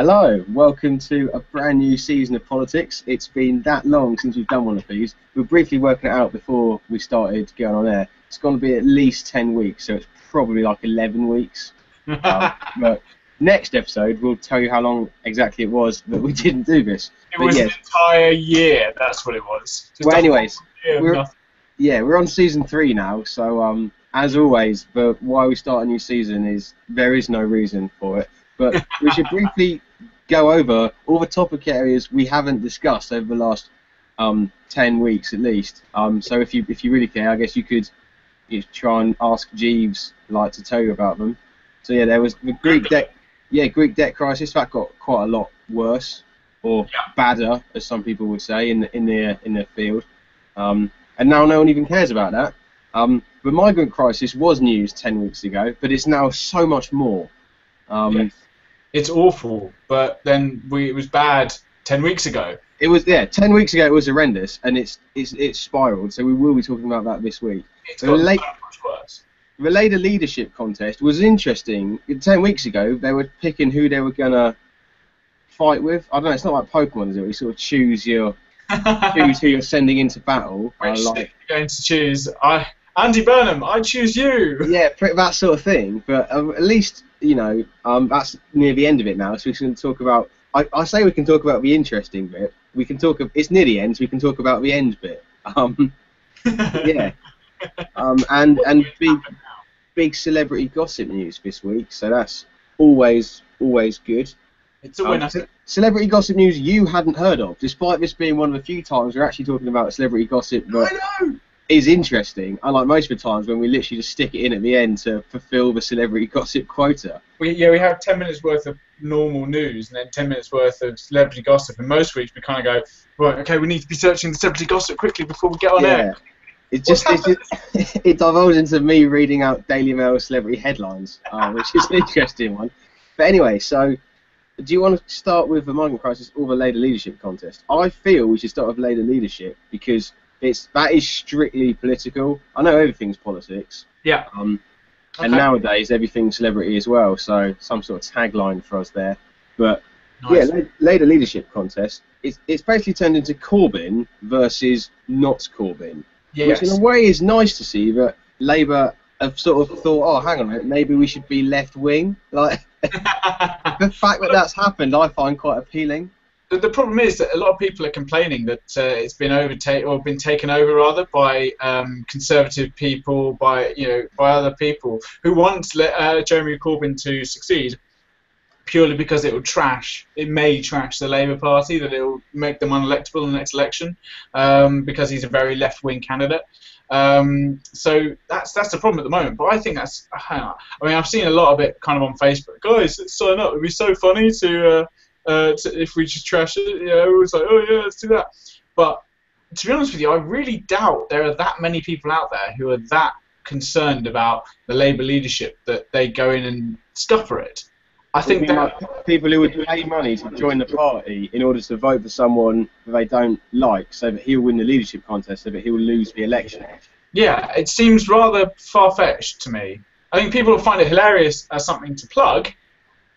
Hello, welcome to a brand new season of Politics. It's been that long since we've done one of these. We were briefly working it out before we started going on air. It's going to be at least 10 weeks, so it's probably like 11 weeks. But next episode, we'll tell you how long exactly it was that we didn't do this. It was an entire year, that's what it was. Well, anyways, we're on season 3 now, so as always, but why we start a new season is there is no reason for it. But we should briefly go over all the topic areas we haven't discussed over the last 10 weeks at least. So if you really care, I guess you could try and ask Jeeves to tell you about them. So yeah, there was the Greek debt crisis that got quite a lot worse or badder, as some people would say in the field. And now no one even cares about that. The migrant crisis was news 10 weeks ago, but it's now so much more. Yes. It's awful, but then it was bad 10 weeks ago. It was 10 weeks ago. It was horrendous, and it's spiraled. So we will be talking about that this week. It's got so much worse. The Labour leadership contest was interesting. 10 weeks ago, they were picking who they were gonna fight with. I don't know. It's not like Pokemon, is it? You sort of choose who you're sending into battle. Which you're going to choose? Andy Burnham, I choose you. Yeah, that sort of thing. But at least that's near the end of it now. So we can talk about. I say we can talk about the interesting bit. We can talk. It's near the end, so we can talk about the end bit. Yeah. And big celebrity gossip news this week. So that's always good. It's a winner. Celebrity gossip news you hadn't heard of, despite this being one of the few times we're actually talking about celebrity gossip that is interesting, unlike most of the times when we literally just stick it in at the end to fulfill the celebrity gossip quota. We have 10 minutes worth of normal news and then 10 minutes worth of celebrity gossip, and most weeks we kind of go, right, okay, we need to be searching the celebrity gossip quickly before we get on air. It divulged into me reading out Daily Mail celebrity headlines, which is an interesting one. But anyway, so do you want to start with the migrant crisis or the Labour leadership contest? I feel we should start with Labour leadership because that is strictly political. I know everything's politics. Yeah. And nowadays everything's celebrity as well. So some sort of tagline for us there. But nice. Yeah, Labour leadership contest. It's basically turned into Corbyn versus not Corbyn. Yes. Which in a way is nice to see that Labour have sort of thought, oh, hang on a minute, maybe we should be left wing. Like the fact that that's happened, I find quite appealing. The problem is that a lot of people are complaining that it's been taken over rather by conservative people, by other people who want Jeremy Corbyn to succeed purely because it may trash the Labour Party, that it will make them unelectable in the next election because he's a very left-wing candidate. So that's the problem at the moment. But I think I've seen a lot of it kind of on Facebook. Guys, let's sign up. It'd be so funny to if we just trash it, everyone's like, oh yeah, let's do that. But to be honest with you, I really doubt there are that many people out there who are that concerned about the Labour leadership that they go in and scupper it. I think that people who would pay money to join the party in order to vote for someone that they don't like, so that he'll win the leadership contest, so that he'll lose the election. Yeah, it seems rather far-fetched to me. I think people will find it hilarious as something to plug,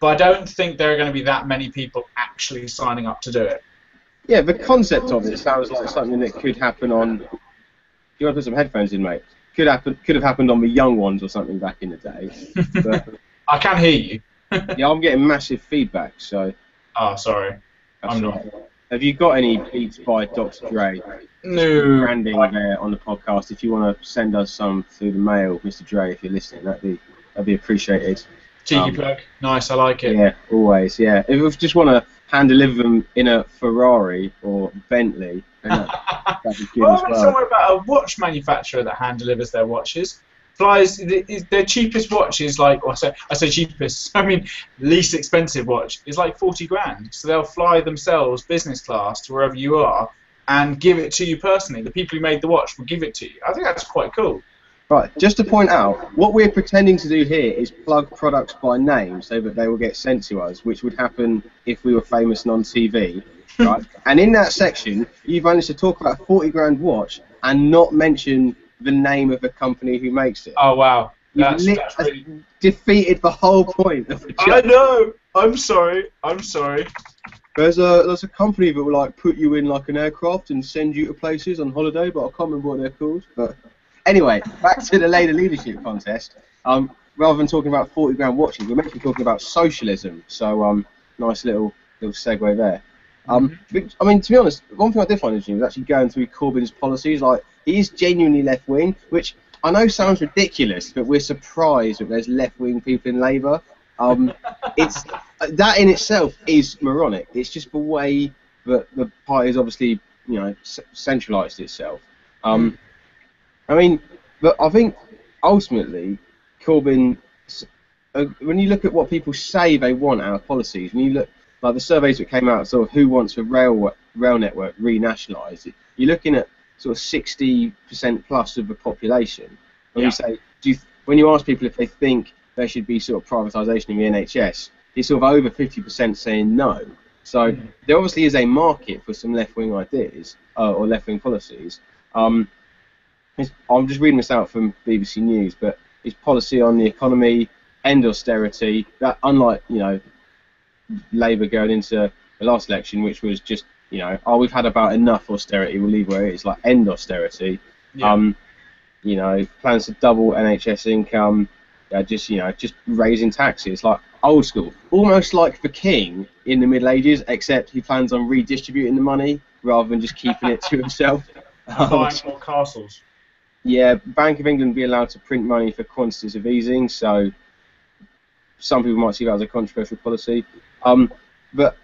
but I don't think there are going to be that many people actually signing up to do it. Yeah, the concept of it sounds like something that could happen on. Do you want to put some headphones in, mate? Could have happened on the Young Ones or something back in the day. But I can hear you. Yeah, I'm getting massive feedback, so. Oh, sorry. I'm not. Have you got any beats by Dr. Dre? No. Branding there on the podcast. If you want to send us some through the mail, Mr. Dre, if you're listening, that'd be appreciatited. Cheeky plug. Nice, I like it. Yeah, always, yeah. If you just want to hand deliver them in a Ferrari or Bentley, then that'd be good as well. Somewhere about a watch manufacturer that hand delivers their watches. Flies their cheapest watch is like, I say cheapest, I mean least expensive watch is like 40 grand. So they'll fly themselves business class to wherever you are and give it to you personally. The people who made the watch will give it to you. I think that's quite cool. Right, just to point out, what we're pretending to do here is plug products by name so that they will get sent to us, which would happen if we were famous and on TV. Right? And in that section, you've managed to talk about a 40 grand watch and not mention the name of the company who makes it. Oh wow! You've defeated the whole point of the joke. I know. I'm sorry. I'm sorry. There's a company that will like put you in like an aircraft and send you to places on holiday, but I can't remember what they're called. But anyway, back to the Labour leadership contest. Rather than talking about 40 grand watches, we're meant to be talking about socialism. So nice little segue there. But, I mean, to be honest, one thing I did find interesting was actually going through Corbyn's policies. Like, he is genuinely left wing, which I know sounds ridiculous, but we're surprised that there's left wing people in Labour. It's that in itself is moronic. It's just the way that the party has obviously, centralised itself. I mean, but I think ultimately, Corbyn, when you look at what people say they want out of policies, when you look like the surveys that came out, sort of who wants the rail network renationalised, you're looking at sort of 60% plus of the population. When you say, when you ask people if they think there should be sort of privatisation in the NHS, it's sort of over 50% saying no. So there obviously is a market for some left-wing ideas or left-wing policies. I'm just reading this out from BBC News, but his policy on the economy, end austerity, that unlike, Labour going into the last election, which was just, we've had about enough austerity, we'll leave where it is, like end austerity. Plans to double NHS income, just raising taxes, like old school, almost like the king in the Middle Ages, except he plans on redistributing the money rather than just keeping it to himself. Buying more castles. Yeah, Bank of England be allowed to print money for quantitative easing, so some people might see that as a controversial policy. But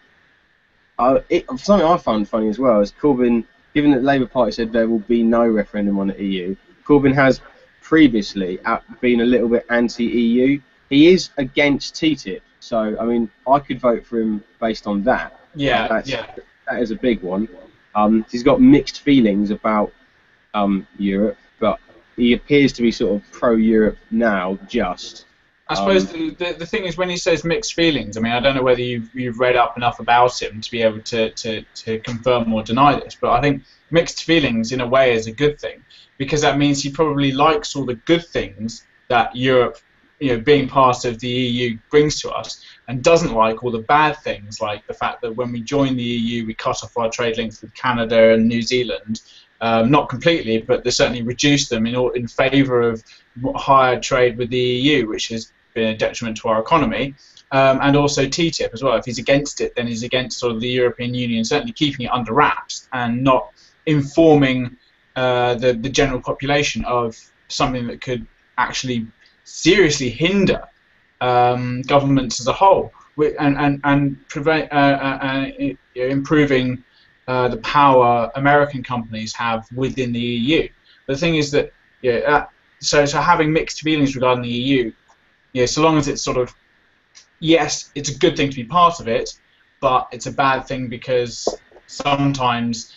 something I found funny as well is Corbyn, given that the Labour Party said there will be no referendum on the EU, Corbyn has previously been a little bit anti-EU. He is against TTIP, so I mean, I could vote for him based on that. That is a big one. He's got mixed feelings about Europe, but he appears to be sort of pro-Europe now. I suppose the thing is, when he says mixed feelings, I mean, I don't know whether you've read up enough about him to be able to confirm or deny this, but I think mixed feelings in a way is a good thing, because that means he probably likes all the good things that Europe, being part of the EU, brings to us, and doesn't like all the bad things, like the fact that when we joined the EU, we cut off our trade links with Canada and New Zealand. Not completely, but they certainly reduced them in favour of higher trade with the EU, which has been a detriment to our economy, and also TTIP as well. If he's against it, then he's against sort of the European Union, certainly keeping it under wraps and not informing the general population of something that could actually seriously hinder governments as a whole, and prevent improving the power American companies have within the EU. The thing is that so having mixed feelings regarding the EU, so long as it's sort of, yes, it's a good thing to be part of it, but it's a bad thing because sometimes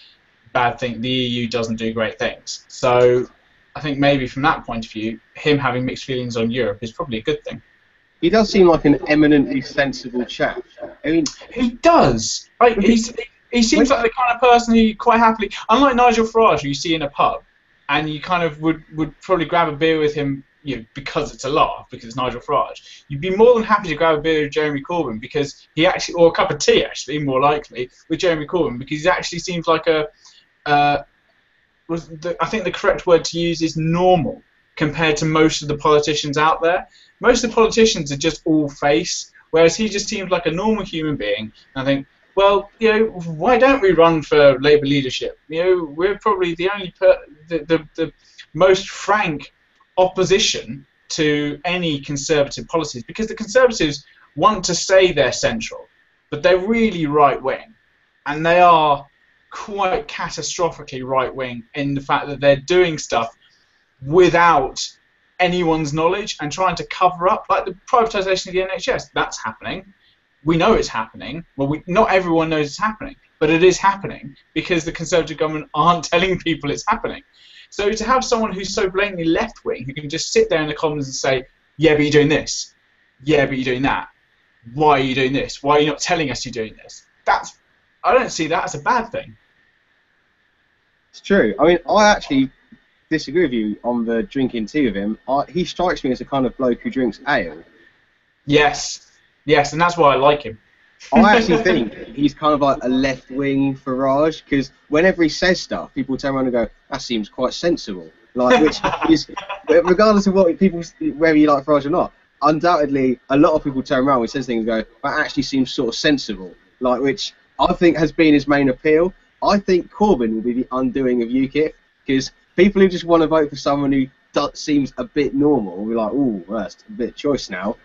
the EU doesn't do great things. So I think maybe from that point of view, him having mixed feelings on Europe is probably a good thing. He does seem like an eminently sensible chap. I mean, he does. He seems like the kind of person who quite happily, unlike Nigel Farage, who you see in a pub, and you kind of would probably grab a beer with him, because it's a laugh, because it's Nigel Farage. You'd be more than happy to grab a beer with Jeremy Corbyn because or a cup of tea actually, more likely, with Jeremy Corbyn, because he actually seems like I think the correct word to use is normal compared to most of the politicians out there. Most of the politicians are just all face, whereas he just seems like a normal human being. And I think, well, why don't we run for Labour leadership? We're probably the only the most frank opposition to any Conservative policies, because the Conservatives want to say they're central, but they're really right-wing, and they are quite catastrophically right-wing in the fact that they're doing stuff without anyone's knowledge and trying to cover up, like the privatisation of the NHS. That's happening. We know it's happening. Well, not everyone knows it's happening, but it is happening because the Conservative government aren't telling people it's happening. So to have someone who's so blatantly left-wing, who can just sit there in the Commons and say, yeah, but you're doing this. Yeah, but you're doing that. Why are you doing this? Why are you not telling us you're doing this? I don't see that as a bad thing. It's true. I mean, I actually disagree with you on the drinking tea with him. He strikes me as a kind of bloke who drinks ale. Yes. Yes, and that's why I like him. I actually think he's kind of like a left-wing Farage, because whenever he says stuff, people turn around and go, "That seems quite sensible." Like, which is, regardless of what people, whether you like Farage or not, undoubtedly a lot of people turn around when he says things and go, "That actually seems sort of sensible." Like, which I think has been his main appeal. I think Corbyn will be the undoing of UKIP, because people who just want to vote for someone who seems a bit normal will be like, "Ooh, well, that's a bit of choice now."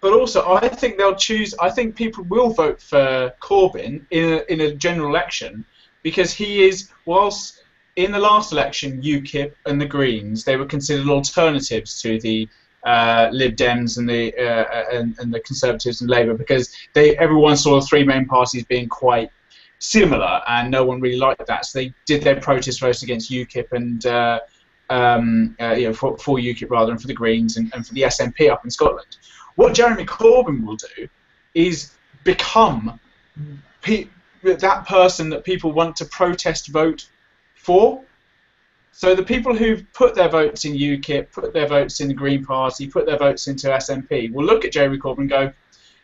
But also, I think they'll choose. I think people will vote for Corbyn in a general election because he is, whilst in the last election, UKIP and the Greens, they were considered alternatives to the Lib Dems and the Conservatives and Labour, because everyone saw the three main parties being quite similar, and no one really liked that. So they did their protest votes against UKIP and for UKIP rather, and for the Greens and for the SNP up in Scotland. What Jeremy Corbyn will do is become that person that people want to protest vote for. So the people who've put their votes in UKIP, put their votes in the Green Party, put their votes into SNP, will look at Jeremy Corbyn and go,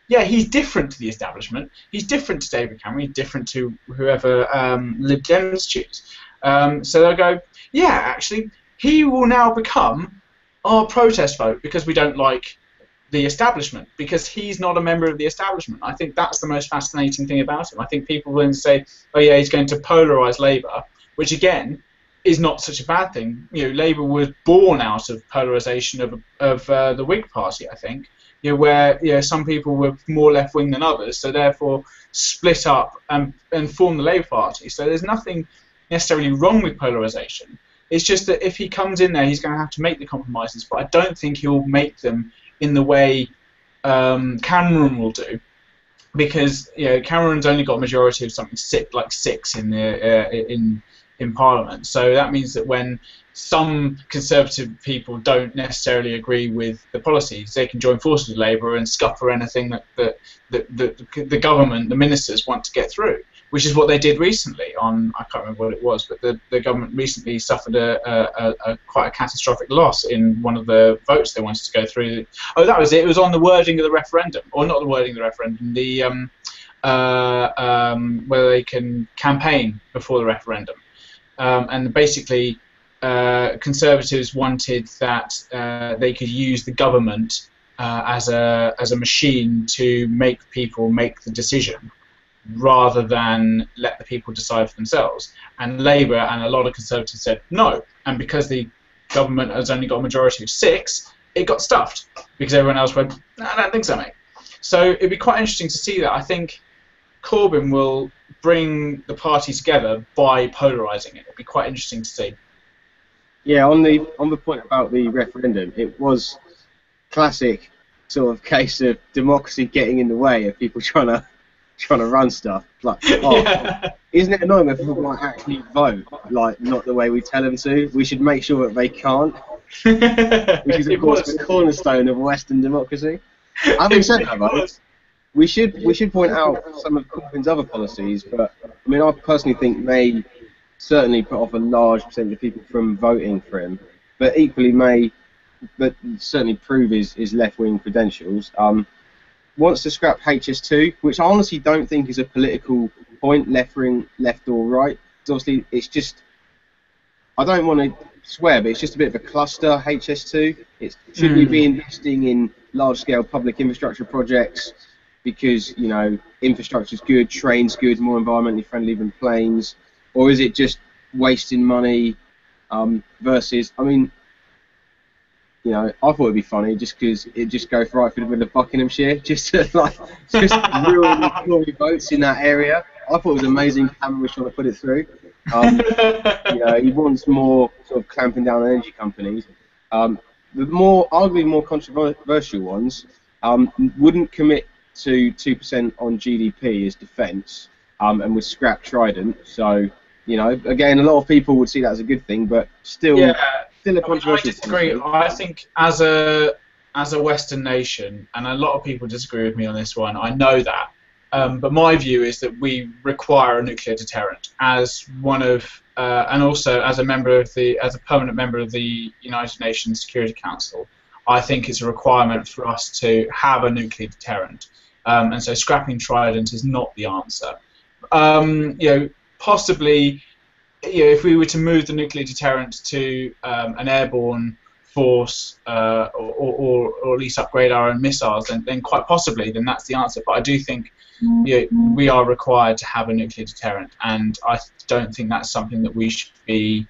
yeah, he's different to the establishment, he's different to David Cameron, he's different to whoever Lib Dems choose. So they'll go, yeah, actually, he will now become our protest vote because we don't like the establishment, because he's not a member of the establishment. I think that's the most fascinating thing about him. I think people will then say, oh yeah, he's going to polarise Labour, which again is not such a bad thing. You know, Labour was born out of polarisation of the Whig Party, I think. You know, where some people were more left wing than others, so therefore split up and form the Labour Party. So there's nothing necessarily wrong with polarisation. It's just that if he comes in there, he's going to have to make the compromises. But I don't think he'll make them in the way Cameron will do, because Cameron's only got a majority of something like six in Parliament. So that means that when some Conservative people don't necessarily agree with the policies, they can join forces with Labour and scupper anything that the government, the ministers, want to get through, which is what they did recently on, I can't remember what it was, but the government recently suffered quite a catastrophic loss in one of the votes they wanted to go through. Oh, that was it. It was on the wording of the referendum, or not the wording of the referendum, whether they can campaign before the referendum. And basically, Conservatives wanted that they could use the government as a machine to make people make the decision, rather than let the people decide for themselves. And Labour and a lot of Conservatives said no, and because the government has only got a majority of 6, it got stuffed, because everyone else went, no, I don't think so, mate. So it'd be quite interesting to see that. I think Corbyn will bring the party together by polarising it. It'll be quite interesting to see. Yeah, on the point about the referendum, it was classic sort of case of democracy getting in the way of people trying to run stuff. Like, isn't it annoying when people might actually vote, like, not the way we tell them to? We should make sure that they can't, which is, of course, the cornerstone of Western democracy. Having said that, though, we should point out some of Corbyn's other policies, but I mean, I personally think may certainly put off a large percentage of people from voting for him, but equally but certainly prove his left-wing credentials. Wants to scrap HS2, which I honestly don't think is a political point, left or right. Obviously, it's just, I don't want to swear, but it's just a bit of a cluster, HS2. Should we be investing in large-scale public infrastructure projects because, infrastructure's good, trains good, more environmentally friendly than planes, or is it just wasting money versus, I mean, I thought it'd be funny just because it just goes right through the middle of Buckinghamshire, just to ruin the Tory votes in that area. I thought it was amazing. Cameron was trying to put it through. He wants more sort of clamping down on energy companies. The arguably more controversial ones wouldn't commit to 2% on GDP as defence, and would scrap Trident. So, again, a lot of people would see that as a good thing, but still. Yeah. Still a controversial. I disagree. I think as a Western nation, and a lot of people disagree with me on this one, I know that. But my view is that we require a nuclear deterrent as one of, and also as a permanent member of the United Nations Security Council. I think it's a requirement for us to have a nuclear deterrent. And so scrapping Trident is not the answer. Possibly, if we were to move the nuclear deterrent to an airborne force, or at least upgrade our own missiles, then quite possibly, then that's the answer. But I do think we are required to have a nuclear deterrent, and I don't think that's something that we should be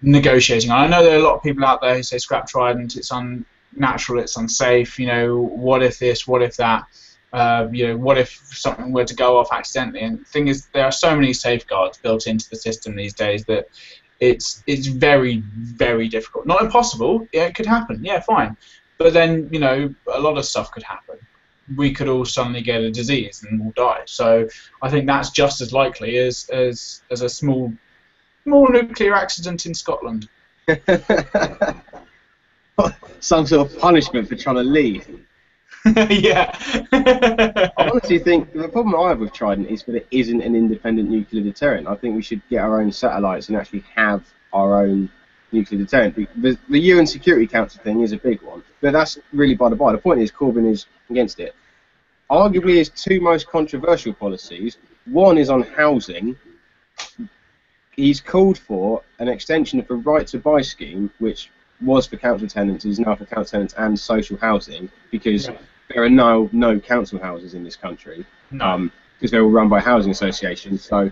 negotiating. I know there are a lot of people out there who say scrap Trident, it's unnatural, it's unsafe. What if this? What if that? What if something were to go off accidentally? And the thing is, there are so many safeguards built into the system these days that it's very, very difficult. Not impossible. Yeah, it could happen. Yeah, fine. But then, a lot of stuff could happen. We could all suddenly get a disease and all die. So I think that's just as likely as a small nuclear accident in Scotland. Some sort of punishment for trying to leave. Yeah. I honestly think the problem I have with Trident is that it isn't an independent nuclear deterrent. I think we should get our own satellites and actually have our own nuclear deterrent. The UN Security Council thing is a big one, but that's really by the by. The point is Corbyn is against it. Arguably his two most controversial policies, one is on housing. He's called for an extension of the right to buy scheme, which was for council tenants, is now for council tenants and social housing, because there are no council houses in this country, because they're all run by housing associations. So,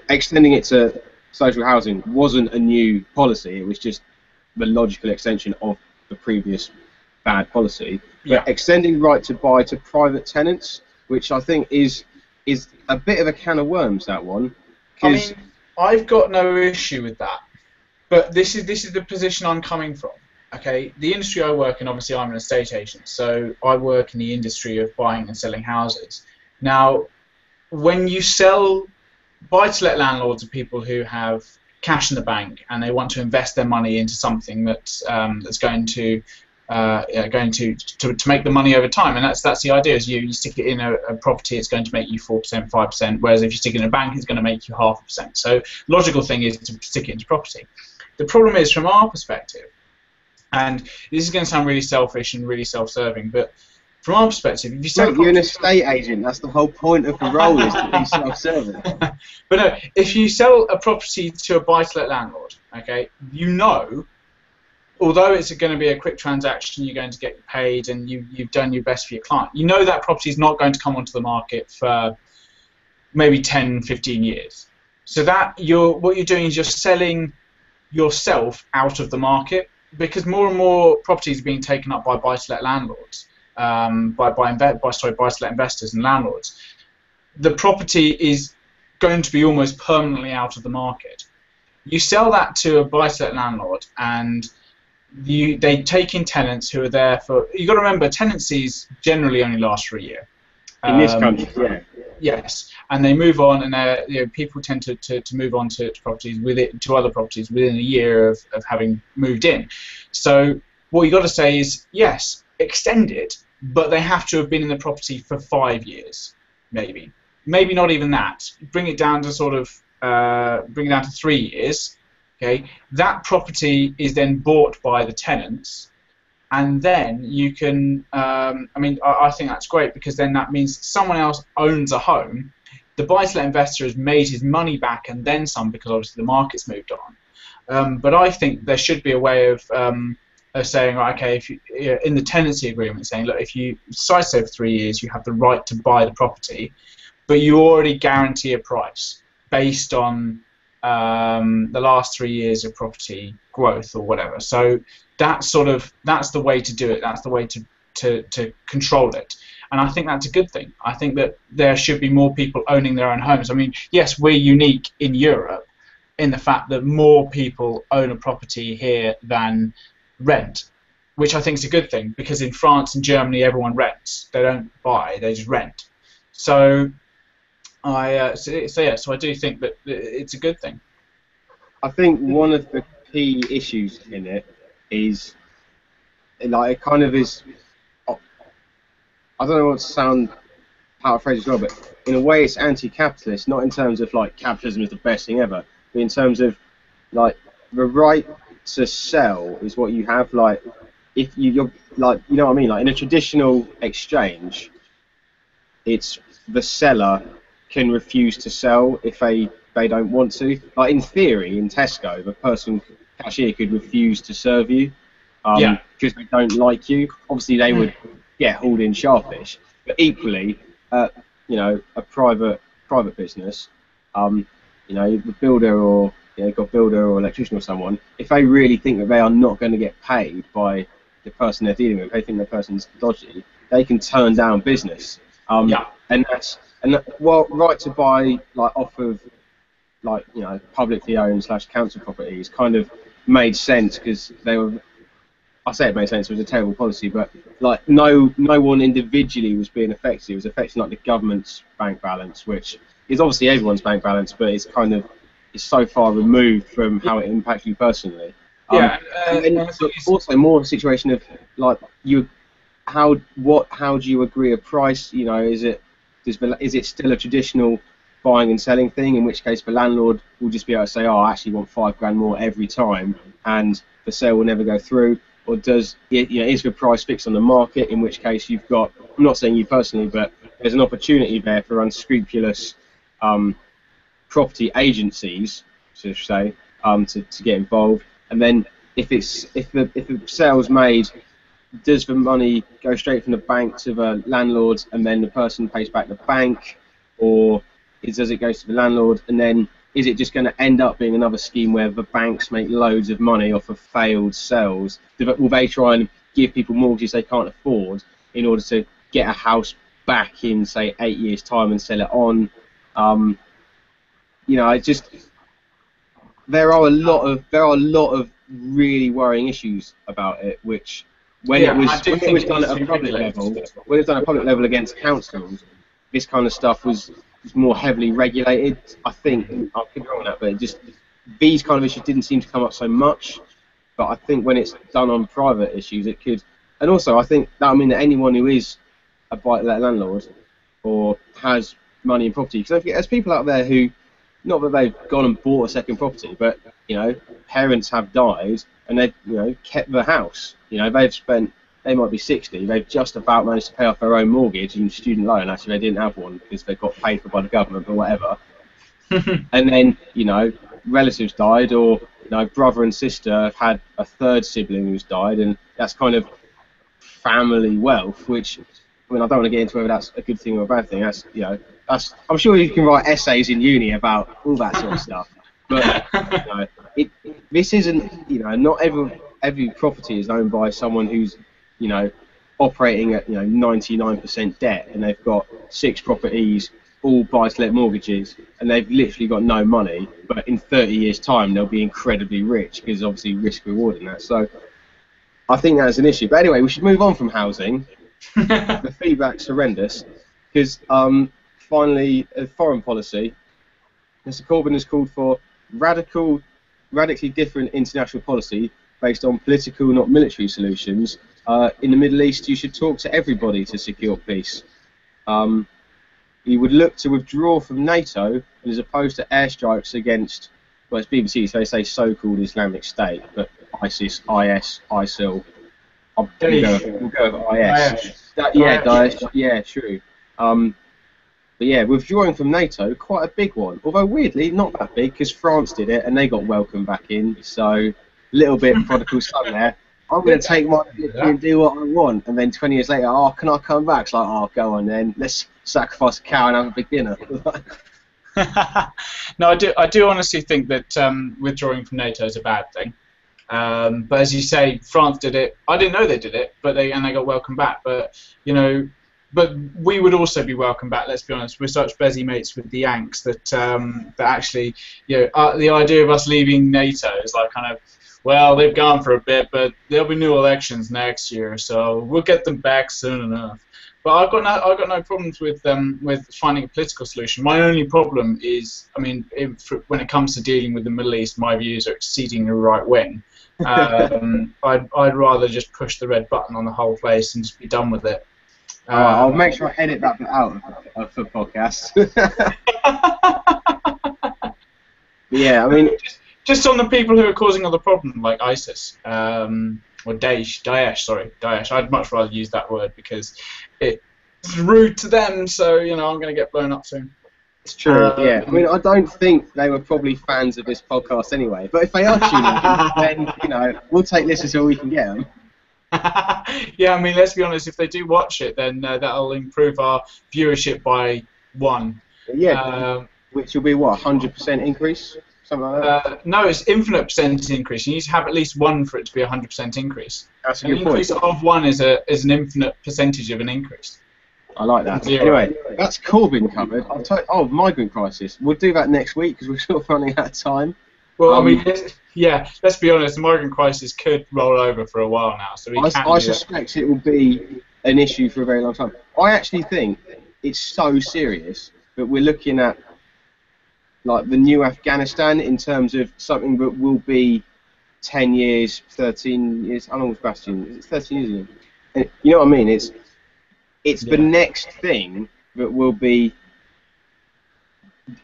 extending it to social housing wasn't a new policy; it was just the logical extension of the previous bad policy. But extending right to buy to private tenants, which I think is a bit of a can of worms. That one. I mean, I've got no issue with that. But this is the position I'm coming from. Okay, the industry I work in, obviously I'm an estate agent, so I work in the industry of buying and selling houses. Now, when you sell, buy-to-let landlords are people who have cash in the bank and they want to invest their money into something that's going to make the money over time, and that's the idea. Is you stick it in a property, it's going to make you 4%, 5%, whereas if you stick it in a bank, it's going to make you 0.5%. So logical thing is to stick it into property. The problem is, from our perspective, and this is going to sound really selfish and really self-serving, but from our perspective, if you sell you're an estate agent, that's the whole point of the role, is to be self-serving. But no, if you sell a property to a buy-to-let landlord, okay, although it's going to be a quick transaction, you're going to get paid and you've done your best for your client, that property is not going to come onto the market for maybe 10, 15 years. So what you're doing is you're selling yourself out of the market, because more and more properties are being taken up by buy-to-let landlords, buy-to-let investors and landlords. The property is going to be almost permanently out of the market. You sell that to a buy-to-let landlord, and they take in tenants who are there for. You've got to remember, tenancies generally only last for a year. In this country, yeah. Yes, and they move on, and people tend to move on to properties to other properties within a year of having moved in. So what you got to say is, yes, extend it, but they have to have been in the property for 5 years, maybe not even that. Bring it down to 3 years. Okay, that property is then bought by the tenants, and then you can. I think that's great, because then that means someone else owns a home. The buy-to-let investor has made his money back and then some, because obviously the market's moved on. But I think there should be a way of saying, right, okay, if you, in the tenancy agreement, saying, look, if you decide to stay for 3 years, you have the right to buy the property, but you already guarantee a price based on the last 3 years of property growth or whatever. So that's the way to do it. That's the way to control it. And I think that's a good thing. I think that there should be more people owning their own homes. I mean, yes, we're unique in Europe in the fact that more people own a property here than rent, which I think is a good thing, because in France and Germany everyone rents. They don't buy, they just rent. So I do think that it's a good thing. I think one of the key issues in it is, like, it kind of is, I don't know what to sound paraphrase as well, but in a way it's anti-capitalist, not in terms of like capitalism is the best thing ever, but in terms of like the right to sell is what you have. Like, if you're like, you know what I mean, like in a traditional exchange, it's the seller can refuse to sell if they don't want to. Like in theory, in Tesco, the person cashier could refuse to serve you because they don't like you. Obviously, they would get hauled in sharpish. But equally, you know, a private business, you know, the builder or got builder or electrician or someone, if they really think that they are not going to get paid by the person they're dealing with, they think the person's dodgy, they can turn down business. And well, right to buy like off of like, you know, publicly owned / council properties kind of made sense because they were. I say it made sense. It was a terrible policy, but like no one individually was being affected. It was affecting like the government's bank balance, which is obviously everyone's bank balance, but it's so far removed from how it impacts you personally. And also more a situation of like how do you agree a price? You know, is it still a traditional buying and selling thing? In which case the landlord will just be able to say, "Oh, I actually want £5 more every time," and the sale will never go through. Or does it, you know, is the price fixed on the market? In which case you've got, I'm not saying you personally, but there's an opportunity there for unscrupulous property agencies, to say, to get involved. And then if the sale's made, does the money go straight from the bank to the landlord and then the person pays back the bank, or does it go to the landlord and then is it just going to end up being another scheme where the banks make loads of money off of failed sales? Will they try and give people mortgages they can't afford in order to get a house back in, say, 8 years' time and sell it on? You know, there are a lot of really worrying issues about it, which when it was done at a public level against councils, this kind of stuff was more heavily regulated. I think I could be wrong on that, but these kind of issues didn't seem to come up so much. But I think when it's done on private issues, it could. And also, I think that'll mean that anyone who is a buy-to-let landlord or has money in property, because there's people out there who, not that they've gone and bought a second property, but you know, parents have died and they've, you know, kept the house. You know, they might be 60, they've just about managed to pay off their own mortgage and student loan. Actually, they didn't have one because they got paid for by the government or whatever. And then, you know, relatives died, or you know, brother and sister have had a third sibling who's died, and that's kind of family wealth. Which, I mean, I don't want to get into whether that's a good thing or a bad thing. That's, you know, I'm sure you can write essays in uni about all that sort of stuff. But you know, this isn't, you know, not every property is owned by someone who's, you know, operating at, you know, 99% debt, and they've got 6 properties, all buy-to-let mortgages, and they've literally got no money. But in 30 years' time, they'll be incredibly rich because obviously risk-reward in that. So I think that's an issue. But anyway, we should move on from housing. The feedback's horrendous because finally, foreign policy. Mr. Corbyn has called for radically different international policy based on political, not military solutions. In the Middle East, you should talk to everybody to secure peace. He would look to withdraw from NATO and is opposed to airstrikes against, well, it's BBC, so they say so-called Islamic State, but ISIS, IS, ISIL. We'll go with IS. Daesh. Yeah, true. But yeah, withdrawing from NATO, quite a big one. Although weirdly, not that big, because France did it and they got welcomed back in. So a little bit prodigal son there. I'm going to take my and do what I want. And then 20 years later, oh, can I come back? It's like, oh, go on then. Let's sacrifice a cow and have a big dinner. No, I do honestly think that withdrawing from NATO is a bad thing. But as you say, France did it. I didn't know they did it, but they got welcomed back. But you know, but we would also be welcome back. Let's be honest. We're such busy mates with the Yanks that actually, you know, the idea of us leaving NATO is like kind of, well, they've gone for a bit, but there'll be new elections next year, so we'll get them back soon enough. But I've got no problems with finding a political solution. My only problem is, I mean, when it comes to dealing with the Middle East, my views are exceedingly right wing. I'd rather just push the red button on the whole place and just be done with it. I'll make sure I edit that bit out of the podcast. Yeah, I mean, just on the people who are causing other problems, like ISIS, or Daesh, sorry, Daesh. I'd much rather use that word because it's rude to them. So I'm going to get blown up soon. It's true, yeah. I mean, I don't think they were probably fans of this podcast anyway. But if they are tuning in, then we'll take listeners till we can get them. Yeah, I mean, let's be honest. If they do watch it, then that'll improve our viewership by 1. Yeah, which will be what, 100% increase, something like that. No, it's infinite percent increase. You need to have at least 1 for it to be 100% increase. That's a An good point. increase of 1 is an infinite percentage of an increase. I like that. Anyway, that's Corbyn covered. Migrant crisis. We'll do that next week because we're sort of running out of time. Well, I mean, yeah, let's be honest, the migrant crisis could roll over for a while now. So I suspect it will be an issue for a very long time. I actually think it's so serious that we're looking at like the new Afghanistan in terms of something that will be 10 years, 13 years. How long was Bastion? It's 13 years ago. And you know what I mean? It's the next thing that will be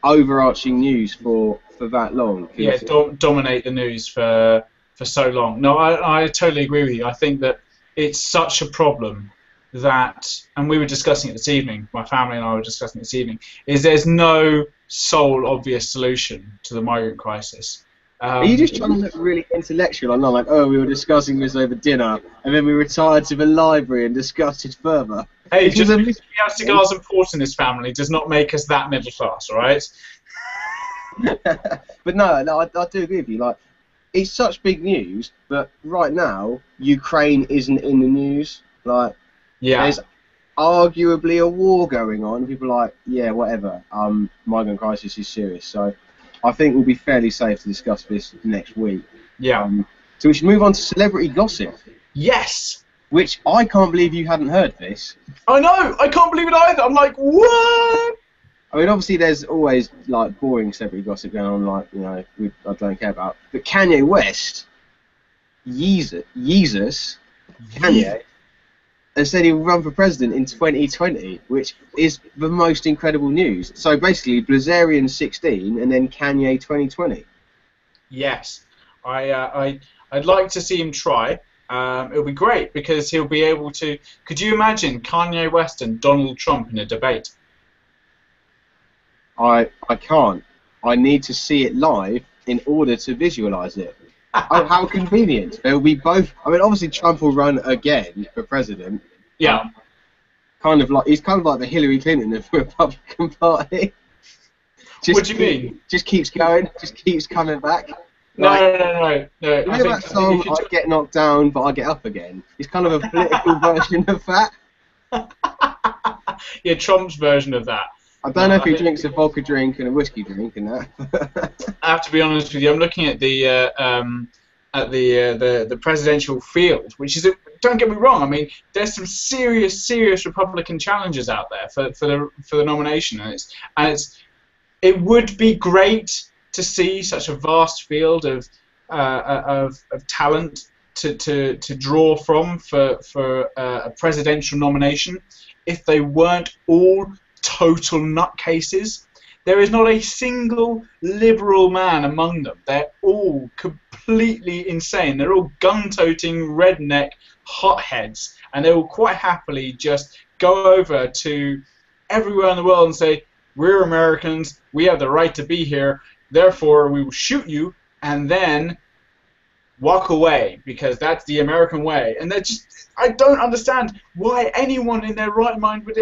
overarching news for that long. Yeah, dominate the news for so long. No, I totally agree with you. I think that it's such a problem that, and we were discussing it this evening, my family and I were discussing it this evening, is there's no sole obvious solution to the migrant crisis. Are you just trying to look really intellectual? I'm not like, we were discussing this over dinner, and then we retired to the library and discussed it further. Hey, just because we have cigars and port in this family does not make us that middle class, all right? But no, I do agree with you. Like, it's such big news, but right now, Ukraine isn't in the news. Like, there's arguably a war going on. People are like, yeah, whatever. Migrant crisis is serious, so I think we'll be fairly safe to discuss this next week. Yeah. So we should move on to celebrity gossip. Yes. Which I can't believe you hadn't heard this. I know. I can't believe it either. I'm like, what? I mean, obviously, there's always like boring celebrity gossip going on, like I don't care about. But Kanye West, Yeezus, Kanye, has said he'll run for president in 2020, which is the most incredible news. So basically, Blazarian 16 and then Kanye 2020. Yes, I'd like to see him try. It'll be great because he'll be able to. Could you imagine Kanye West and Donald Trump in a debate? I can't. I need to see it live in order to visualize it. Oh, how convenient. They'll be both. I mean, obviously Trump will run again for president. Yeah. He's kind of like the Hillary Clinton of the Republican Party. What do you mean? Just keeps going, just keeps coming back. No. You know that song, I get knocked down, but I get up again? It's kind of a political version of that. Yeah, Trump's version of that. I don't know if he drinks a vodka drink and a whiskey drink and that. I have to be honest with you. I'm looking at the presidential field, which is don't get me wrong. I mean, there's some serious Republican challenges out there for the nomination, and it would be great to see such a vast field of talent to draw from for a presidential nomination if they weren't all total nutcases. There is not a single liberal man among them. They're all completely insane. They're all gun-toting, redneck hotheads, and they will quite happily just go over to everywhere in the world and say, we're Americans, we have the right to be here, therefore we will shoot you, and then walk away, because that's the American way. And they're just, I don't understand why anyone in their right mind would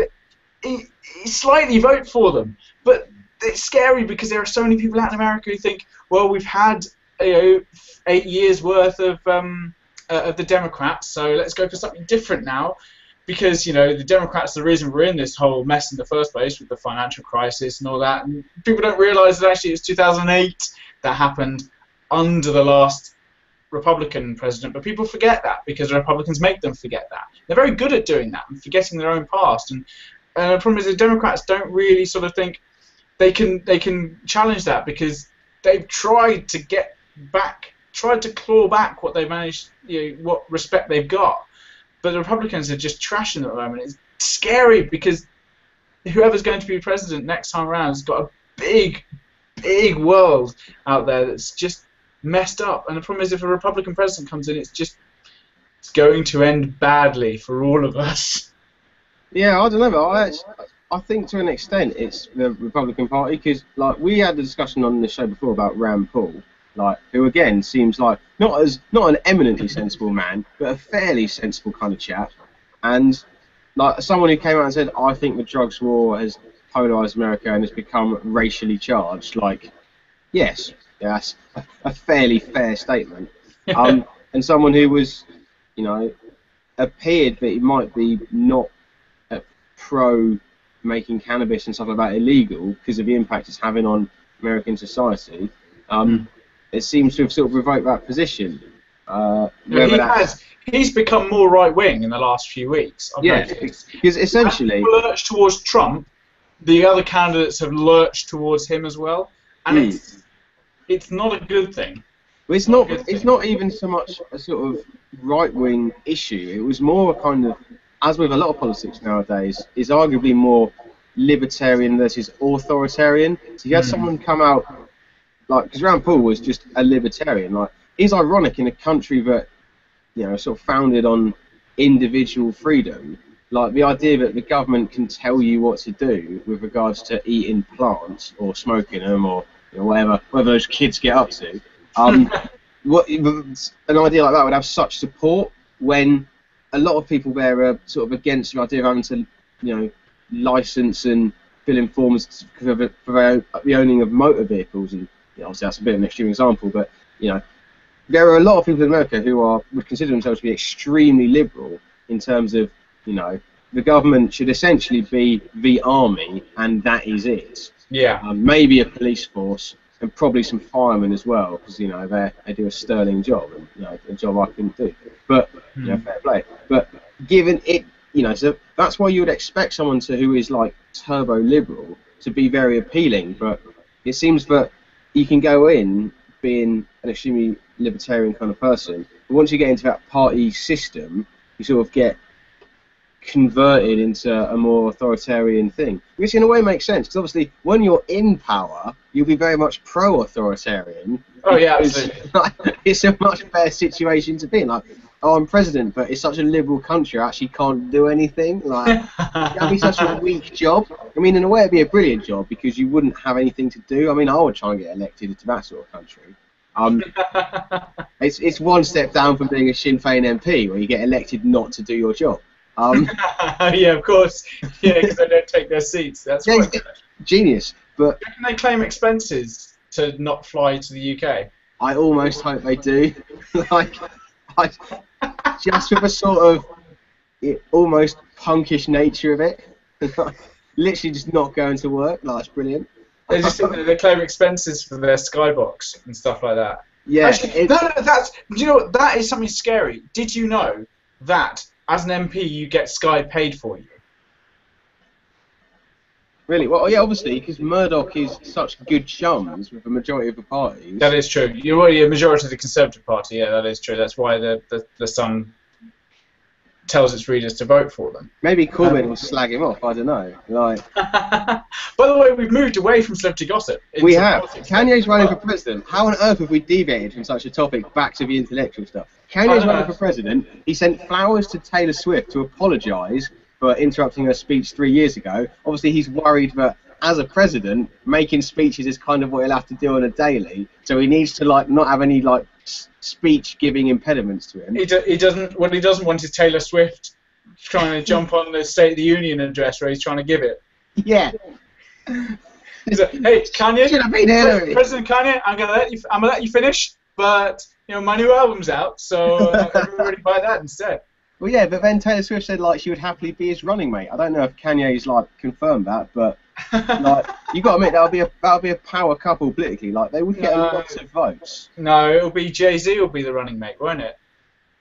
slightly vote for them. But it's scary because there are so many people out in America who think, well, we've had 8 years worth of the Democrats, so let's go for something different now, because the Democrats are the reason we're in this whole mess in the first place with the financial crisis and all that. And people don't realise that actually it's 2008 that happened under the last Republican president, but people forget that because the Republicans make them forget that. They're very good at doing that and forgetting their own past. And the problem is the Democrats don't really sort of think they can challenge that, because they've tried to get back, tried to claw back what they managed, what respect they've got. But the Republicans are just trashing them at the moment. It's scary because whoever's going to be president next time around has got a big world out there that's just messed up. And the problem is if a Republican president comes in, it's just it's going to end badly for all of us. Yeah, I don't know, but I think to an extent it's the Republican Party, because like we had a discussion on the show before about Rand Paul, like who again seems like not an eminently sensible man, but a fairly sensible kind of chap, and like someone who came out and said, I think the drugs war has polarized America and has become racially charged. Like, yes, that's a fairly fair statement. And someone who was, you know, appeared that he might be not pro making cannabis and stuff like that illegal because of the impact it's having on American society. It seems to have sort of revoked that position. He's become more right wing in the last few weeks. Yeah, because essentially, as people lurch towards Trump, the other candidates have lurched towards him as well, and it's not a good thing. Well, it's not even so much a sort of right wing issue. It was more a kind of, as with a lot of politics nowadays, is arguably more libertarian versus authoritarian. So you had someone come out, like, because Rand Paul was just a libertarian. Like, it's ironic in a country that, you know, sort of founded on individual freedom. Like, the idea that the government can tell you what to do with regards to eating plants or smoking them or, you know, whatever those kids get up to. An idea like that would have such support when a lot of people there are sort of against the idea of having to, you know, license and fill in forms for the owning of motor vehicles. And, you know, obviously that's a bit of an extreme example, but, you know, there are a lot of people in America who would consider themselves to be extremely liberal in terms of, you know, the government should essentially be the army and that is it. Yeah. Maybe a police force and probably some firemen as well, because, you know, they do a sterling job, and, you know, a job I couldn't do. But, you know, fair play. But given it, you know, so that's why you would expect someone who is like turbo liberal to be very appealing. But it seems that you can go in being an extremely libertarian kind of person, but once you get into that party system, you sort of get converted into a more authoritarian thing, which in a way makes sense, because obviously when you're in power you'll be very much pro-authoritarian. Oh yeah, absolutely. Like, it's a much better situation to be in. Like, oh, I'm president, but it's such a liberal country I actually can't do anything. Like, that'd be such a weak job. I mean, in a way it'd be a brilliant job because you wouldn't have anything to do. I mean, I would try and get elected to that sort of country. It's one step down from being a Sinn Féin MP, where you get elected not to do your job. Yeah, of course. Yeah, because they don't take their seats. That's genius. But can they claim expenses to not fly to the UK? I almost hope they do. Like, just for the sort of almost punkish nature of it. Literally just not going to work. Like, that's brilliant. They just think that they claim expenses for their skybox and stuff like that. Yeah. Actually, you know what? That is something scary. Did you know that as an MP you get Sky paid for you? Really? Well, yeah, obviously, because Murdoch is such good chums with the majority of the parties. That is true. You're already a majority of the Conservative Party. Yeah, that is true. That's why the Sun tells its readers to vote for them. Maybe Corbyn will slag him off. I don't know. Like. By the way, we've moved away from celebrity gossip. We have. Kanye's running for president. How on earth have we deviated from such a topic back to the intellectual stuff? Kanye's running for president. He sent flowers to Taylor Swift to apologise for interrupting her speech 3 years ago. Obviously, he's worried that as a president, making speeches is kind of what he'll have to do on a daily. So he needs to not have any speech-giving impediments to him. He doesn't. What he doesn't want is Taylor Swift trying to jump on the State of the Union address where he's trying to give it. Yeah. He's like, hey, Kanye, should have been Hillary. President Kanye, I'm gonna let you finish, but you know my new album's out, so everybody buy that instead. Well, yeah, but then Taylor Swift said she would happily be his running mate. I don't know if Kanye's confirmed that, but you got to admit that'll be a power couple politically. They would get a lot of votes. No, it'll be Jay-Z will be the running mate, won't it?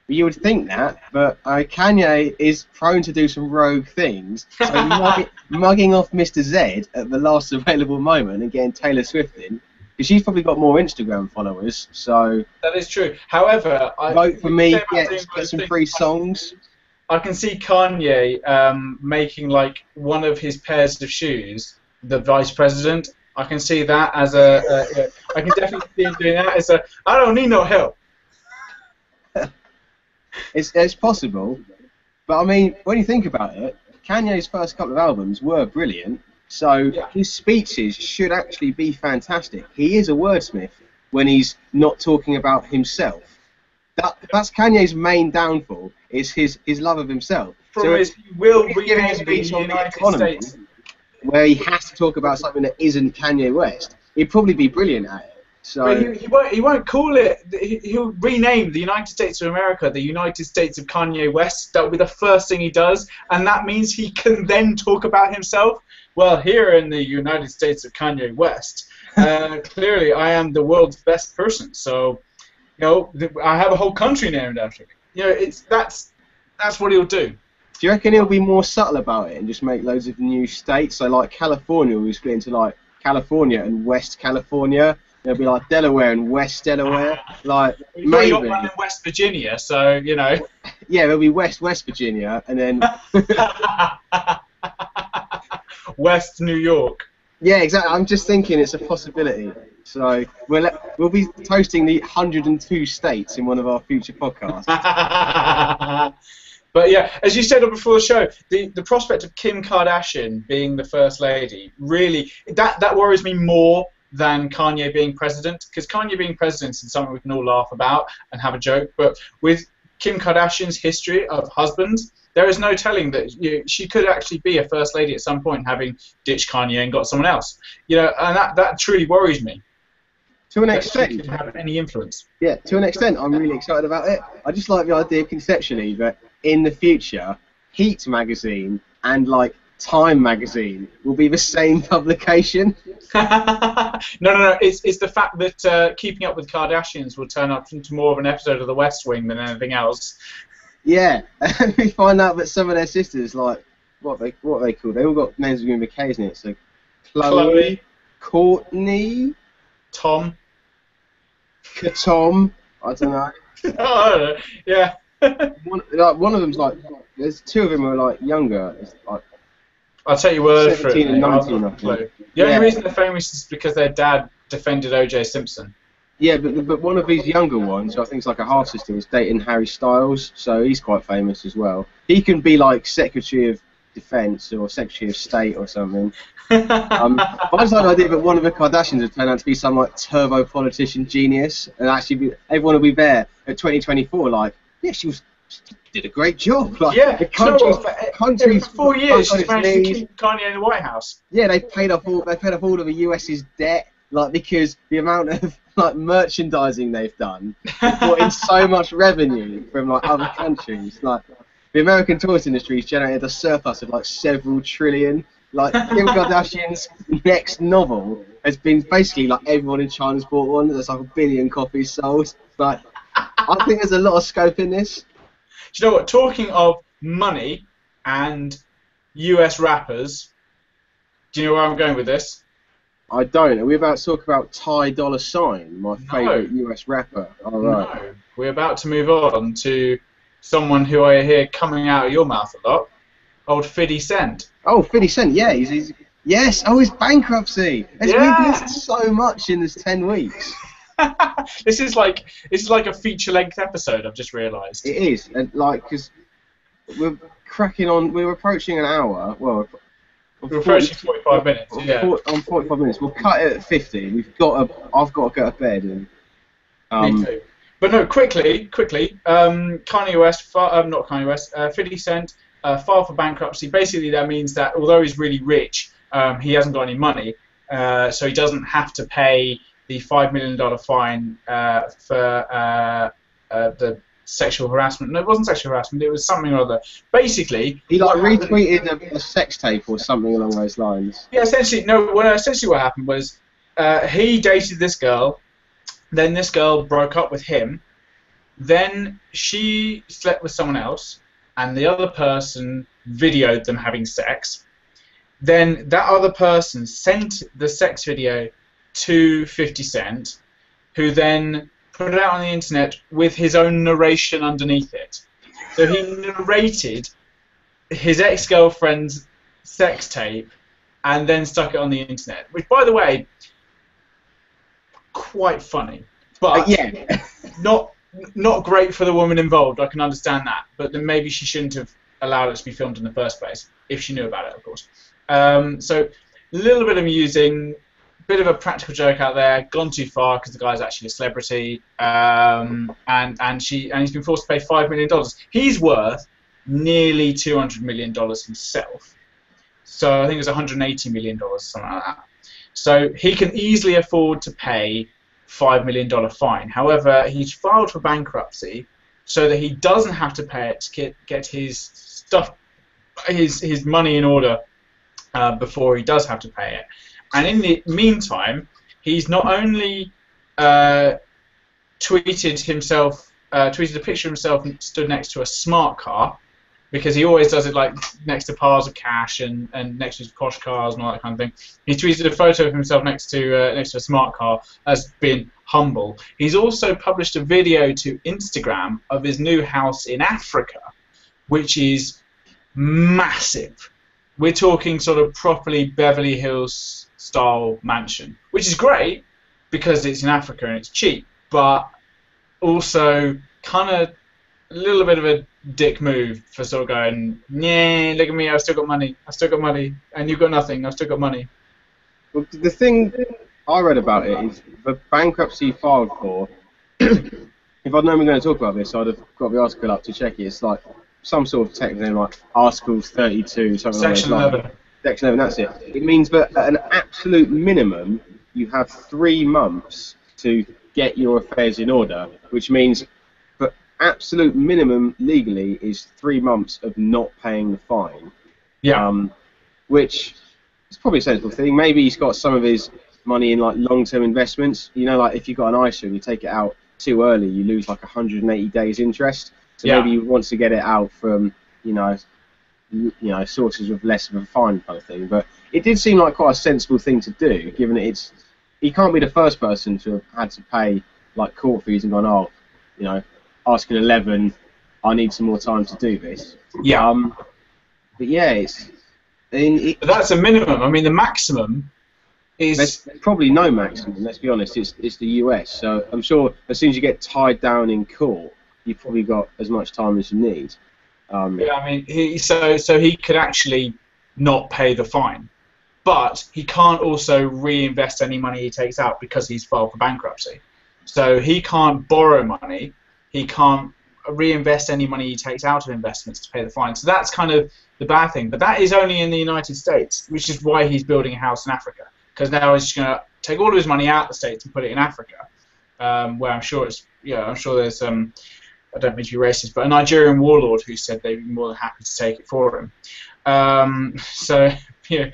You would think that, but Kanye is prone to do some rogue things. So mugging off Mr. Z at the last available moment and getting Taylor Swift in. Because she's probably got more Instagram followers, so... That is true. However... Vote for me, get some free songs. I can see Kanye making, one of his pairs of shoes the vice president. I can see that as I can definitely see him doing that as I don't need no help. It's possible, but I mean, when you think about it, Kanye's first couple of albums were brilliant, so Yeah. his speeches should actually be fantastic. He is a wordsmith when he's not talking about himself. That's Kanye's main downfall, is his love of himself. Problem So is, he will if he's giving a rename the speech on the United economy, States. where he has to talk about something that isn't Kanye West, he'd probably be brilliant at it. So But he won't call it. He'll rename the United States of America the United States of Kanye West. That'll be the first thing he does, and that means he can then talk about himself. Well, here in the United States of Kanye West, clearly I am the world's best person. So, you know, I have a whole country named after me. You know, that's what he'll do. do you reckon he'll be more subtle about it and just make loads of new states? So like California will split into like California and West California. There'll be like Delaware and West Delaware. Like You've already got maybe. one in West Virginia, so you know. Yeah, there'll be West Virginia and then West New York. yeah, exactly. I'm just thinking it's a possibility. So we'll be toasting the 102 states in one of our future podcasts. But yeah, as you said before the show, the prospect of Kim Kardashian being the first lady, really, that worries me more than Kanye being president, because Kanye being president is something we can all laugh about and have a joke, but with Kim Kardashian's history of husbands, there is no telling that she could actually be a first lady at some point, having ditched Kanye and got someone else. You know, and that truly worries me. To an That extent. she can have any influence. Yeah, to an extent, I'm really excited about it. I just like the idea conceptually that in the future, Heat magazine and like Time magazine will be the same publication. No. It's the fact that Keeping Up with Kardashians will turn up into more of an episode of The West Wing than anything else. Yeah, and we find out that some of their sisters, like what are they called? They all got names beginning with K's in it. So Chloe, Courtney, Tom. Tom. I don't know. Oh, yeah. One of them's like, there's two of them who are like younger. It's like I'll take your word for it. 17 and mate. 19, I've I got a clue. think. The only Yeah. reason they're famous is because their dad defended O.J. Simpson. Yeah, but one of these younger ones, who I think is like a half sister, is dating Harry Styles, so he's quite famous as well. He can be like Secretary of Defense or Secretary of State or something. I just like the idea that one of the Kardashians would turn out to be some like turbo politician genius, and actually everyone will be there at 2024. Like, yeah, she did a great job. Like, Yeah, the country's for 4 years on she's its managed to knees. keep Kanye in the White House. Yeah, they paid off all of the US's debt, like because the amount of like merchandising they've done brought in so much revenue from like other countries. Like the American tourist industry has generated a surplus of like several trillion. Like Kim Kardashian's next novel has been basically like everyone in China's bought one. There's like 1 billion copies sold. Like I think there's a lot of scope in this. Do you know what? Talking of money and US rappers, do you know where I'm going with this? I don't. Are we about to talk about Ty Dolla $ign, my favourite US rapper? All right. No. We're about to move on to someone who I hear coming out of your mouth a lot, old 50 Cent. Oh, 50 Cent, yeah. He's yes, oh, his bankruptcy. We've missed so much in this 10 weeks. This is like a feature-length episode. I've just realised. It is, and like, because we're cracking on. We're approaching an hour. Well, We're approaching 45 minutes. Yeah. On 45 minutes. We'll cut it at 50. I've got to go to bed and. Me too. But no, quickly. Kanye West, not Kanye West. 50 Cent filed for bankruptcy. Basically, that means that although he's really rich, he hasn't got any money, so he doesn't have to pay the $5 million fine for the sexual harassment. No, it wasn't sexual harassment. It was something or other. Basically, he like retweeted a sex tape or something along those lines. Yeah, essentially what happened was he dated this girl. Then this girl broke up with him. Then she slept with someone else, and the other person videoed them having sex. Then that other person sent the sex video to 50 Cent, who then put it out on the internet with his own narration underneath it. So he narrated his ex-girlfriend's sex tape and then stuck it on the internet, which, by the way, quite funny, but Yeah. not not great for the woman involved. I can understand that, but then maybe she shouldn't have allowed it to be filmed in the first place if she knew about it, of course. So a little bit amusing, bit of a practical joke out there, gone too far because the guy's actually a celebrity, and he's been forced to pay $5 million. He's worth nearly $200 million himself. So I think it was $180 million, something like that. So he can easily afford to pay $5 million fine. However, he's filed for bankruptcy so that he doesn't have to pay it to get his stuff, his money in order before he does have to pay it. And in the meantime, he's not only tweeted a picture of himself stood next to a smart car, because he always does it like next to piles of cash and next to his posh cars and all that kind of thing. He tweeted a photo of himself next to a smart car as being humble. He's also published a video to Instagram of his new house in Africa, which is massive. We're talking sort of properly Beverly Hills style mansion, which is great because it's in Africa and it's cheap, but also kind of a little bit of a dick move for sort of going, yeah, look at me, I've still got money, and you've got nothing, I've still got money. Well, the thing I read about it is the bankruptcy he filed for. If I'd known we were going to talk about this, I'd have got the article up to check it. It's like some sort of technical, like Article 32, something like that. Section 11. Section 11, that's it. It means that at an absolute minimum, you have 3 months to get your affairs in order, which means that absolute minimum legally is 3 months of not paying the fine. Yeah. Which is probably a sensible thing. Maybe he's got some of his money in like long-term investments. You know, like if you've got an ISA and you take it out too early, you lose like 180 days interest. So maybe he wants to get it out from, you know, sources with less of a fine kind of thing. But it did seem like quite a sensible thing to do, given that he can't be the first person to have had to pay like court fees and gone, oh, you know, Article 11, I need some more time to do this. Yeah. But yeah, but that's a minimum. I mean, the maximum is... There's probably no maximum, let's be honest. It's the US, so I'm sure as soon as you get tied down in court, you've probably got as much time as you need. Yeah, I mean, so he could actually not pay the fine, but he can't also reinvest any money he takes out because he's filed for bankruptcy. So he can't borrow money, he can't reinvest any money he takes out of investments to pay the fine. So that's kind of the bad thing. But that is only in the United States, which is why he's building a house in Africa, because now he's just going to take all of his money out of the States and put it in Africa, where I'm sure there's I don't mean to be racist, but a Nigerian warlord who said they'd be more than happy to take it for him. So, you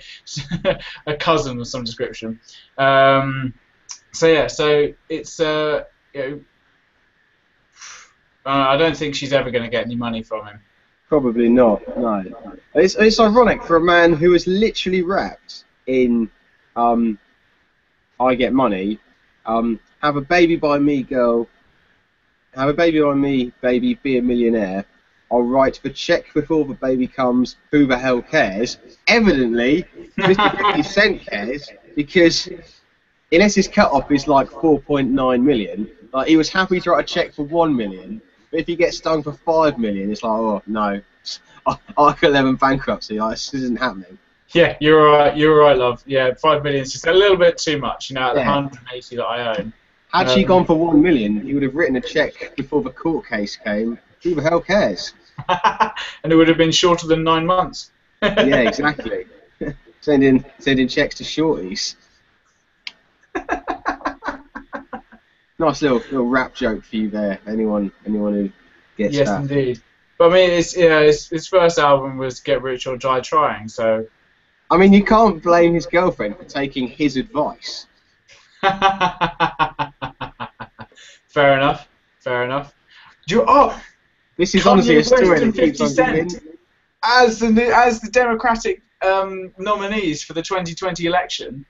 know, a cousin of some description. So yeah, so it's you know, I don't think she's ever going to get any money from him. Probably not. No. It's ironic for a man who was literally wrapped in I get money. Have a baby by me, girl. Have a baby by me, baby, be a millionaire. I'll write the check before the baby comes. Who the hell cares? Evidently, Mr. 50 Cent cares, because unless his cut-off is like 4.9 million, like he was happy to write a check for 1 million, but if he gets stung for 5 million, it's like, oh, no. Article 11 bankruptcy, like, this isn't happening. Yeah, you're right, love. Yeah, 5 million is just a little bit too much, you know, out of the 180 that I own. Had she gone for 1 million, he would have written a check before the court case came. Who the hell cares? And it would have been shorter than 9 months. Yeah, exactly. Sending checks to shorties. Nice little rap joke for you there. Anyone who gets that. Yes, indeed. But I mean, his first album was Get Rich or Die Trying, so. I mean, you can't blame his girlfriend for taking his advice. Fair enough. This is honestly a story that keeps on giving. As the Democratic nominees for the 2020 election,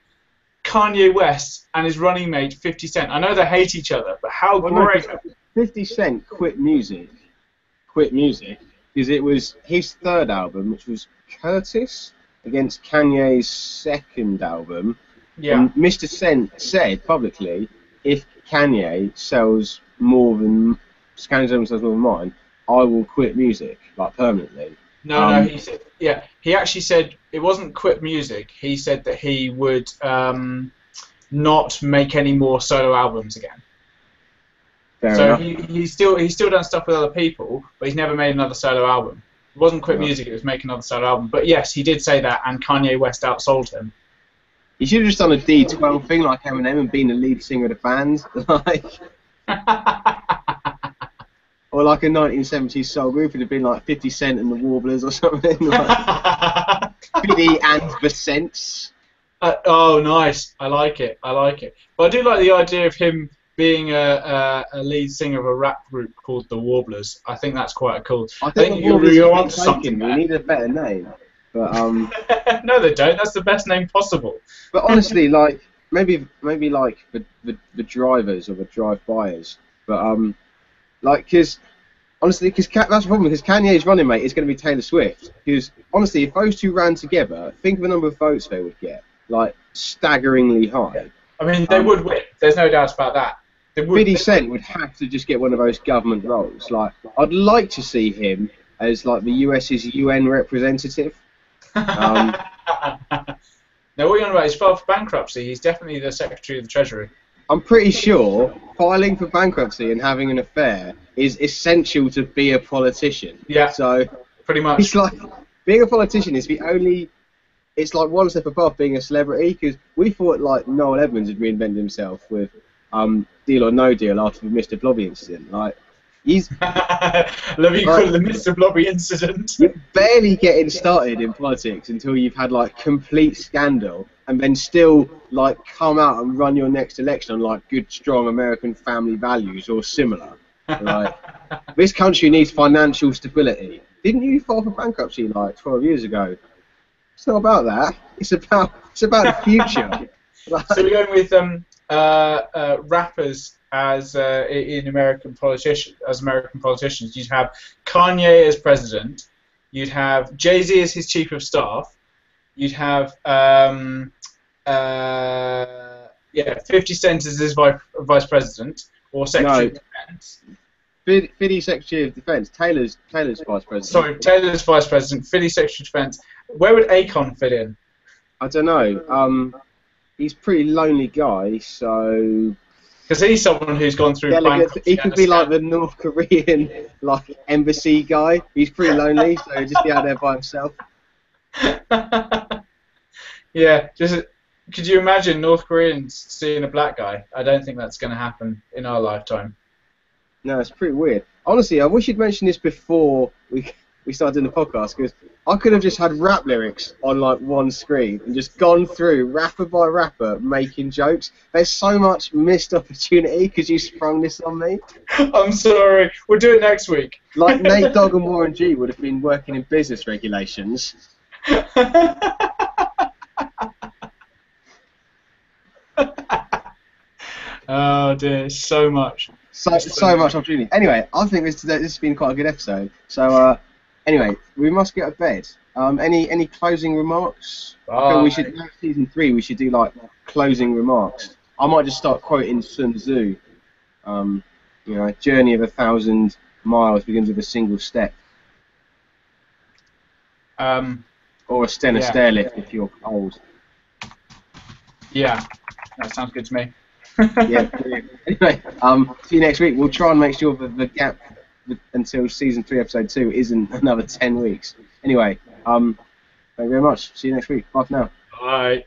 Kanye West and his running mate 50 Cent. I know they hate each other, but how great! 50 Cent quit music because it was his third album, which was Curtis, against Kanye's second album. Yeah. And Mr. Cent said publicly, if Kanye sells more than Scandinavian says with mine, I will quit music like permanently. No, he said, yeah, he actually said it wasn't quit music. He said that he would not make any more solo albums again. So he's still done stuff with other people, but he's never made another solo album. It wasn't quit music; it was make another solo album. But yes, he did say that, and Kanye West outsold him. He should have just done a D12 thing like Eminem and been the lead singer of the band, like, or like a 1970s soul group. It'd have been like 50 Cent and the Warblers or something. Like 50 and the Cents. Oh, nice! I like it. But I do like the idea of him being a lead singer of a rap group called the Warblers. I think that's quite cool. I think you're on something. We need a better name. But no, they don't. That's the best name possible. But honestly, like maybe like the drivers or the drive-byers. But like because that's the problem. Because Kanye's running mate is going to be Taylor Swift. Because honestly, if those two ran together, think of the number of votes they would get. Like staggeringly high. I mean, they would win. There's no doubt about that. 50 Cent would have to just get one of those government roles. Like I'd like to see him as like the US's UN representative. Now, what you're on about is filed for bankruptcy. He's definitely the Secretary of the Treasury. I'm pretty sure filing for bankruptcy and having an affair is essential to be a politician. Yeah. So pretty much. It's like being a politician is the only. It's like one step above being a celebrity because we thought like Noel Edmonds had reinvented himself with Deal or No Deal after the Mr. Blobby incident. Like he's. Love you call it the Mr. Blobby incident. You're barely getting started in politics until you've had like complete scandal and then still like come out and run your next election on like good, strong American family values or similar. Like this country needs financial stability. Didn't you file for bankruptcy like 12 years ago? It's not about that. It's about the future. So we're going with rappers as American politicians. You'd have Kanye as president. You'd have Jay-Z as his chief of staff. You'd have 50 Cent as his vice president or secretary of defense. 50 Secretary of Defense. Taylor's vice president. Sorry, Taylor's vice president. 50 Secretary of Defense. Where would Akon fit in? I don't know. He's a pretty lonely guy, so. Because he's someone who's gone through. He could be like the North Korean like embassy guy. He's pretty lonely, so he'd just be out there by himself. Yeah, could you imagine North Koreans seeing a black guy? I don't think that's going to happen in our lifetime. No, it's pretty weird. Honestly, I wish you'd mentioned this before we started doing the podcast, because I could have just had rap lyrics on like one screen and just gone through rapper by rapper making jokes. There's so much missed opportunity because you sprung this on me. I'm sorry. We'll do it next week. Like Nate Dogg and Warren G would have been working in business regulations. Oh dear, so much. So much opportunity. Anyway, I think this has been quite a good episode. So anyway, we must get to bed. Any closing remarks? Okay, we should season 3. We should do like closing remarks. I might just start quoting Sun Tzu. Journey of 1,000 miles begins with a single step. Or a stair lift if you're old. Yeah, that sounds good to me. Yeah, brilliant. Anyway, see you next week. We'll try and make sure that the gap until season 3, episode 2 isn't another 10 weeks. Anyway, thank you very much. See you next week. Bye for now. Bye.